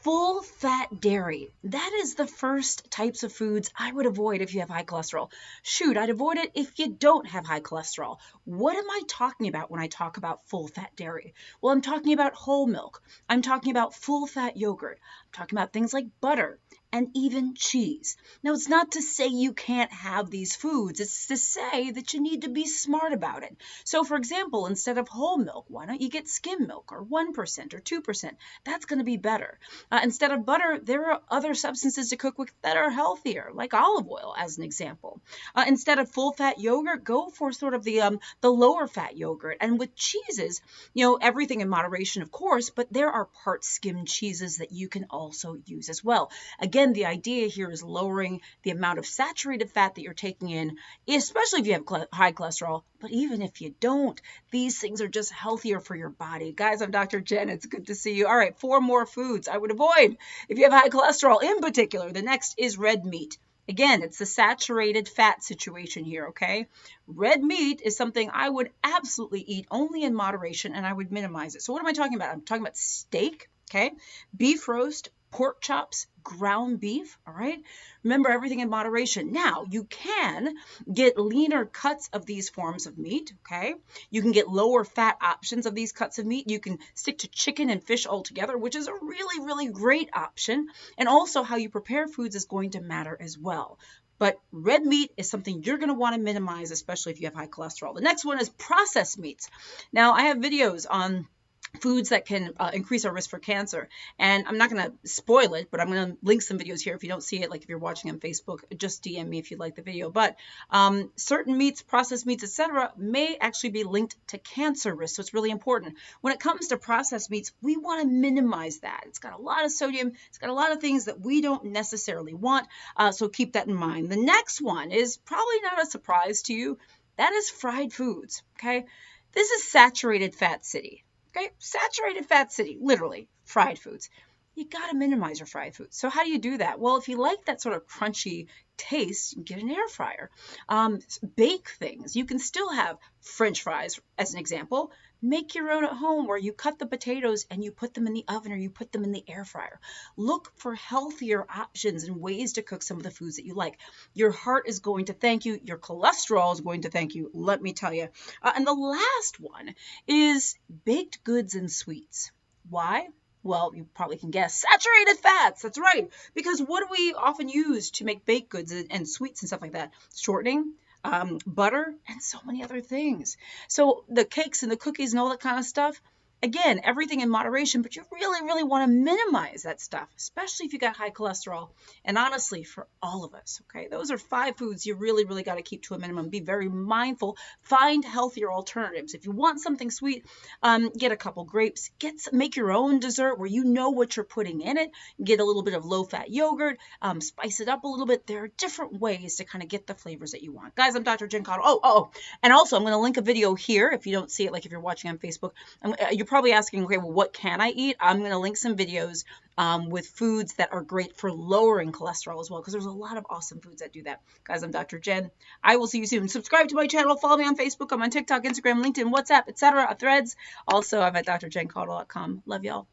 Full fat dairy. That is the first types of foods I would avoid if you have high cholesterol. Shoot, I'd avoid it if you don't have high cholesterol. What am I talking about when I talk about full fat dairy? Well, I'm talking about whole milk. I'm talking about full fat yogurt. I'm talking about things like butter and even cheese. Now, it's not to say you can't have these foods. It's to say that you need to be smart about it. So, for example, instead of whole milk, why don't you get skim milk or 1% or 2%? That's going to be better. Instead of butter, there are other substances to cook with that are healthier, like olive oil, as an example. Instead of full-fat yogurt, go for sort of the lower-fat yogurt. And with cheeses, everything in moderation, of course, but there are part skimmed cheeses that you can also use as well. Again, the idea here is lowering the amount of saturated fat that you're taking in, especially if you have high cholesterol. But even if you don't, these things are just healthier for your body. Guys, I'm Dr. Jen. It's good to see you. All right, 4 more foods I would avoid if you have high cholesterol. In particular, the next is red meat. Again, it's the saturated fat situation here, okay? Red meat is something I would absolutely eat only in moderation, and I would minimize it. So what am I talking about? I'm talking about steak, okay? Beef roast, pork chops, ground beef, all right? Remember, everything in moderation. Now, you can get leaner cuts of these forms of meat, okay? You can get lower fat options of these cuts of meat. You can stick to chicken and fish altogether, which is a really, really great option. And also how you prepare foods is going to matter as well. But red meat is something you're going to want to minimize, especially if you have high cholesterol. The next one is processed meats. Now, I have videos on foods that can increase our risk for cancer. And I'm not going to spoil it, but I'm going to link some videos here. If you don't see it, like if you're watching on Facebook, just DM me if you like the video. But certain meats, processed meats, etc., may actually be linked to cancer risk. So it's really important. When it comes to processed meats, we want to minimize that. It's got a lot of sodium. It's got a lot of things that we don't necessarily want. So keep that in mind. The next one is probably not a surprise to you. That is fried foods. Okay. This is saturated fat city. Okay, saturated fat city, literally, fried foods. You got to minimize your fried foods. So how do you do that? Well, if you like that sort of crunchy taste, you get an air fryer. Bake things. You can still have French fries, as an example. Make your own at home where you cut the potatoes and you put them in the oven or you put them in the air fryer. Look for healthier options and ways to cook some of the foods that you like. Your heart is going to thank you. Your cholesterol is going to thank you, let me tell you. And the last one is baked goods and sweets. Why? Well, you probably can guess. Saturated fats. That's right. Because what do we often use to make baked goods and sweets and stuff like that? Shortening, butter, and so many other things. So the cakes and the cookies and all that kind of stuff, again, everything in moderation, but you really, really want to minimize that stuff, especially if you got high cholesterol. And honestly, for all of us, okay, those are 5 foods you really, really got to keep to a minimum. Be very mindful. Find healthier alternatives. If you want something sweet, get a couple grapes. Make your own dessert where you know what you're putting in it. Get a little bit of low-fat yogurt. Spice it up a little bit. There are different ways to kind of get the flavors that you want. Guys, I'm Dr. Jen Caudle. And also I'm going to link a video here if you don't see it, like if you're watching on Facebook. You're probably asking, okay, well, what can I eat? I'm going to link some videos with foods that are great for lowering cholesterol as well, because there's a lot of awesome foods that do that. Guys, I'm Dr. Jen. I will see you soon. Subscribe to my channel. Follow me on Facebook. I'm on TikTok, Instagram, LinkedIn, WhatsApp, etc., Threads. Also, I'm at drjencaudle.com. Love y'all.